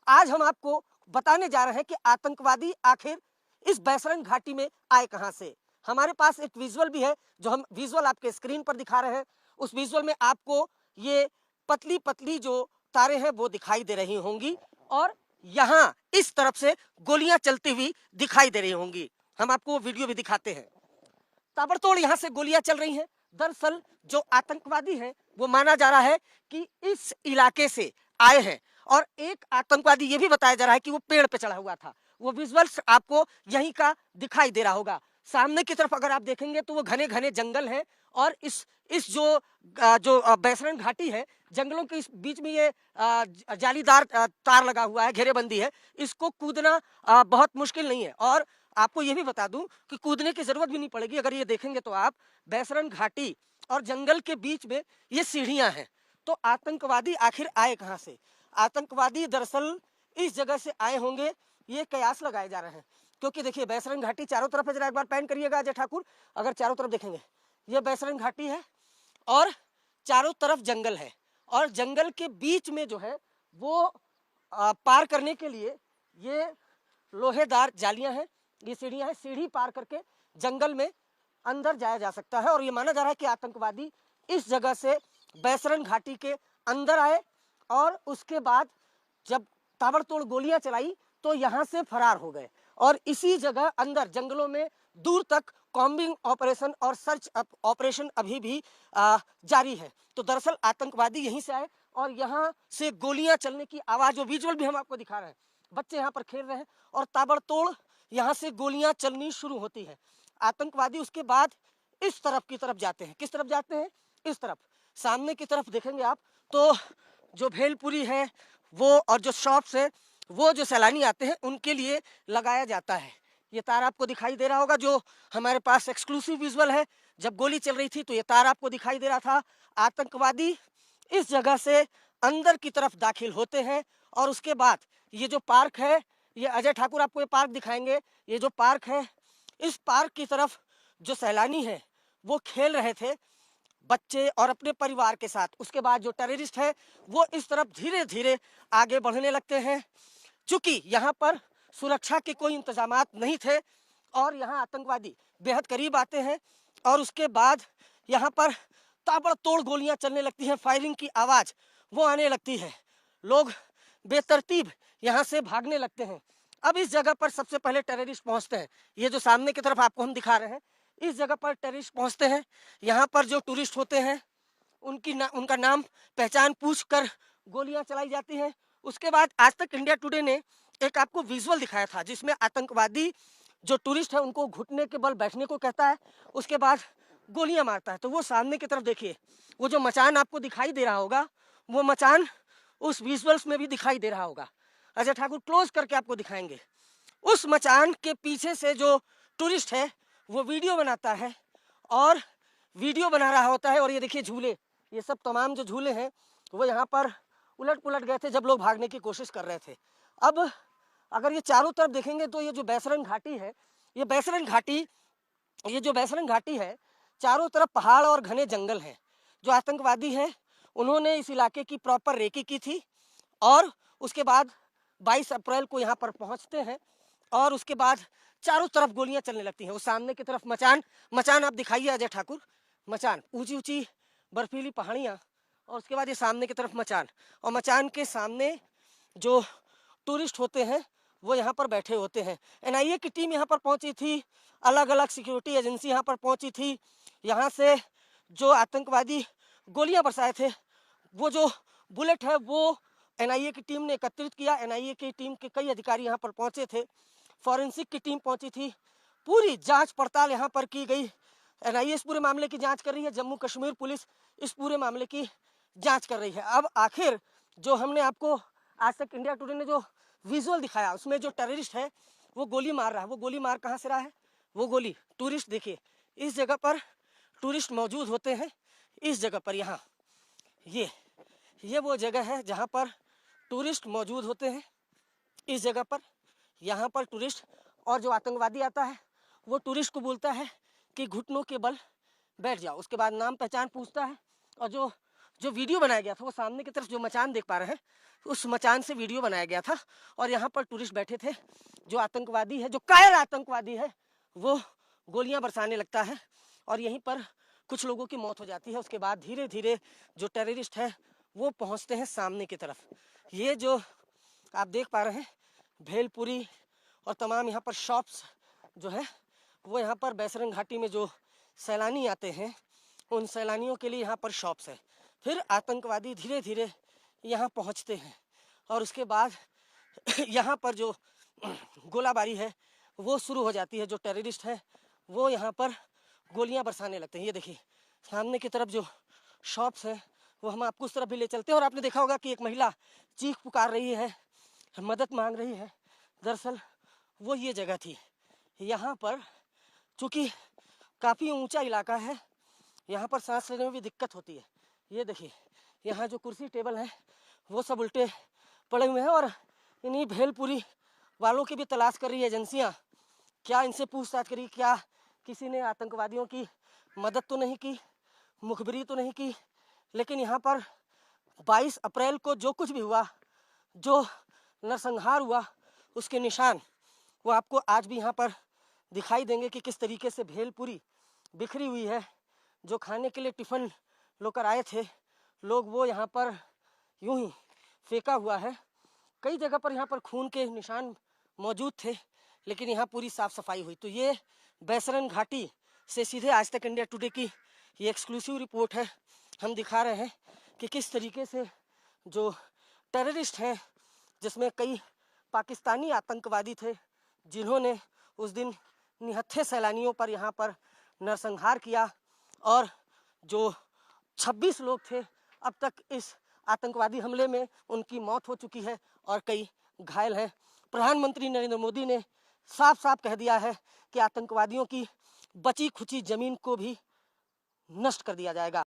आज हम आपको बताने जा रहे हैं कि आतंकवादी आखिर इस बैसरन घाटी में आए कहां से। हमारे पास एक विजुअल भी है, जो हम विजुअल आपके स्क्रीन पर दिखा रहे हैं। उस विजुअल में आपको ये पतली पतली जो तारें हैं वो दिखाई दे रही होंगी और यहाँ इस तरफ से गोलियां चलती हुई दिखाई दे रही होंगी। हम आपको वो वीडियो भी दिखाते हैं। ताबड़तोड़ यहाँ से गोलियां चल रही हैं। दरअसल जो आतंकवादी हैं वो माना जा रहा है कि इस इलाके से आए हैं और एक आतंकवादी ये भी बताया जा रहा है कि वो पेड़ पे चढ़ा हुआ था। वो विजुअल्स आपको यहीं का दिखाई दे रहा होगा। सामने की तरफ अगर आप देखेंगे तो वो घने घने जंगल हैं और इस जो बैसरन घाटी है, जंगलों के इस बीच में ये जालीदार तार लगा हुआ है, घेरेबंदी है। इसको कूदना बहुत मुश्किल नहीं है और आपको ये भी बता दूं कि कूदने की जरूरत भी नहीं पड़ेगी। अगर ये देखेंगे तो आप बैसरन घाटी और जंगल के बीच में ये सीढ़ियां हैं। तो आतंकवादी आखिर आए कहां से? आतंकवादी दरअसल इस जगह से आए होंगे, ये कयास लगाए जा रहे हैं। क्योंकि देखिए बैसरन घाटी चारों तरफ है, जरा एक बार पैन करिएगा अजय ठाकुर। अगर चारों तरफ देखेंगे, ये बैसरन घाटी है और चारों तरफ जंगल है और जंगल के बीच में जो है वो पार करने के लिए ये लोहेदार जालियां हैं, ये सीढ़ियां हैं। सीढ़ी पार करके जंगल में अंदर जाया जा सकता है और ये माना जा रहा है कि आतंकवादी इस जगह से बैसरन घाटी के अंदर आए और उसके बाद जब ताबड़तोड़ गोलियां चलाई तो यहां से फरार हो गए और इसी जगह अंदर जंगलों में दूर तक कॉम्बिंग ऑपरेशन और सर्च ऑपरेशन अभी भी जारी है। तो दरअसल आतंकवादी यहीं से आए और यहाँ से गोलियां चलने की आवाज, जो विजुअल भी हम आपको दिखा रहे हैं, बच्चे यहाँ पर खेल रहे हैं और ताबड़तोड़ यहाँ से गोलियां चलनी शुरू होती है। आतंकवादी उसके बाद इस तरफ की तरफ जाते हैं। किस तरफ जाते हैं? इस तरफ। सामने की तरफ देखेंगे आप तो जो भेलपुरी है वो और जो शॉप्स है वो जो सैलानी आते हैं उनके लिए लगाया जाता है। ये तार आपको दिखाई दे रहा होगा, जो हमारे पास एक्सक्लूसिव विजुअल है। जब गोली चल रही थी तो ये तार आपको दिखाई दे रहा था। आतंकवादी इस जगह से अंदर की तरफ दाखिल होते हैं और उसके बाद ये जो पार्क है, ये अजय ठाकुर आपको ये पार्क दिखाएंगे। ये जो पार्क है, इस पार्क की तरफ जो सैलानी है वो खेल रहे थे, बच्चे और अपने परिवार के साथ। उसके बाद जो टेररिस्ट है वो इस तरफ धीरे धीरे आगे बढ़ने लगते हैं। चूंकि यहाँ पर सुरक्षा के कोई इंतजामात नहीं थे और यहाँ आतंकवादी बेहद करीब आते हैं और उसके बाद यहाँ पर ताबड़तोड़ गोलियां चलने लगती हैं। फायरिंग की आवाज वो आने लगती है। लोग बेतरतीब यहाँ से भागने लगते हैं। अब इस जगह पर सबसे पहले टेररिस्ट पहुंचते हैं। ये जो सामने की तरफ आपको हम दिखा रहे हैं, इस जगह पर टेररिस्ट पहुंचते हैं। यहाँ पर जो टूरिस्ट होते हैं उनका नाम पहचान पूछ कर गोलियां चलाई जाती हैं। उसके बाद आज तक इंडिया टुडे ने एक आपको विजुअल दिखाया था जिसमें आतंकवादी जो टूरिस्ट है उनको घुटने के बल बैठने को कहता है, उसके बाद गोलियां मारता है। तो वो सामने की तरफ देखिए, वो जो मचान आपको दिखाई दे रहा होगा, वो मचान उस विजुअल्स में भी दिखाई दे रहा होगा। अजय ठाकुर क्लोज करके आपको दिखाएंगे। उस मचान के पीछे से जो टूरिस्ट है वो वीडियो बनाता है और वीडियो बना रहा होता है। और ये देखिए झूले, ये सब तमाम जो झूले हैं वो यहाँ पर उलट पुलट गए थे जब लोग भागने की कोशिश कर रहे थे। अब अगर ये चारों तरफ देखेंगे तो ये जो बैसरन घाटी है, ये जो बैसरन घाटी है, चारों तरफ पहाड़ और घने जंगल हैं। जो आतंकवादी हैं उन्होंने इस इलाके की प्रॉपर रेकी की थी और उसके बाद 22 अप्रैल को यहाँ पर पहुँचते हैं और उसके बाद चारों तरफ गोलियां चलने लगती हैं। वो सामने की तरफ मचान आप दिखाइए अजय ठाकुर। मचान, ऊंची ऊंची बर्फीली पहाड़ियाँ और उसके बाद ये सामने की तरफ मचान, और मचान के सामने जो टूरिस्ट होते हैं वो यहाँ पर बैठे होते हैं। एनआईए की टीम यहाँ पर पहुंची थी, अलग अलग सिक्योरिटी एजेंसी यहाँ पर पहुंची थी। यहाँ से जो आतंकवादी गोलियां बरसाए थे, वो जो बुलेट है वो एनआईए की टीम ने एकत्रित किया। एनआईए की टीम के कई अधिकारी यहाँ पर पहुंचे थे, फॉरेंसिक की टीम पहुंची थी, पूरी जांच पड़ताल यहाँ पर की गई। एनआईए इस पूरे मामले की जांच कर रही है, जम्मू कश्मीर पुलिस इस पूरे मामले की जांच कर रही है। अब आखिर जो हमने आपको आज तक इंडिया टुडे ने जो विजुअल दिखाया उसमें जो टेररिस्ट है वो गोली मार रहा है, वो गोली मार कहाँ से रहा है? वो गोली टूरिस्ट, देखिए इस जगह पर टूरिस्ट मौजूद होते हैं। इस जगह पर यहाँ ये वो जगह है जहाँ पर टूरिस्ट मौजूद होते हैं। इस जगह पर यहाँ पर टूरिस्ट, और जो आतंकवादी आता है वो टूरिस्ट को बोलता है कि घुटनों के बल बैठ जाओ। उसके बाद नाम पहचान पूछता है और जो जो वीडियो बनाया गया था वो सामने की तरफ जो मचान देख पा रहे हैं, उस मचान से वीडियो बनाया गया था और यहाँ पर टूरिस्ट बैठे थे। जो आतंकवादी है, जो कायर आतंकवादी है, वो गोलियां बरसाने लगता है और यहीं पर कुछ लोगों की मौत हो जाती है। उसके बाद धीरे धीरे जो टेररिस्ट है वो पहुंचते हैं सामने की तरफ। ये जो आप देख पा रहे हैं भेलपुरी और तमाम यहाँ पर शॉप्स जो है वो यहाँ पर बैसरन घाटी में जो सैलानी आते हैं उन सैलानियों के लिए यहाँ पर शॉप्स है। फिर आतंकवादी धीरे धीरे यहाँ पहुँचते हैं और उसके बाद यहाँ पर जो गोलाबारी है वो शुरू हो जाती है। जो टेररिस्ट हैं वो यहाँ पर गोलियां बरसाने लगते हैं। ये देखिए सामने की तरफ जो शॉप्स हैं वो हम आपको उस तरफ भी ले चलते हैं और आपने देखा होगा कि एक महिला चीख पुकार रही है, मदद मांग रही है। दरअसल वो ये जगह थी। यहाँ पर चूँकि काफ़ी ऊंचा इलाका है, यहाँ पर सांस लेने में भी दिक्कत होती है। ये देखिए यहाँ जो कुर्सी टेबल हैं वो सब उल्टे पड़े हुए हैं और इन्हीं भेलपुरी वालों की भी तलाश कर रही है एजेंसियाँ। क्या इनसे पूछताछ करी, क्या किसी ने आतंकवादियों की मदद तो नहीं की, मुखबिरी तो नहीं की। लेकिन यहाँ पर 22 अप्रैल को जो कुछ भी हुआ, जो नरसंहार हुआ, उसके निशान वो आपको आज भी यहाँ पर दिखाई देंगे कि किस तरीके से भेलपुरी बिखरी हुई है। जो खाने के लिए टिफ़िन लेकर आए थे लोग वो यहाँ पर यूं ही फेंका हुआ है। कई जगह पर यहाँ पर खून के निशान मौजूद थे, लेकिन यहाँ पूरी साफ सफाई हुई। तो ये बैसरन घाटी से सीधे आज तक इंडिया टुडे की ये एक्सक्लूसिव रिपोर्ट है। हम दिखा रहे हैं कि किस तरीके से जो टेररिस्ट हैं, जिसमें कई पाकिस्तानी आतंकवादी थे, जिन्होंने उस दिन निहत्थे सैलानियों पर यहाँ पर नरसंहार किया और जो 26 लोग थे अब तक इस आतंकवादी हमले में उनकी मौत हो चुकी है और कई घायल हैं। प्रधानमंत्री नरेंद्र मोदी ने साफ साफ कह दिया है कि आतंकवादियों की बची खुची जमीन को भी नष्ट कर दिया जाएगा।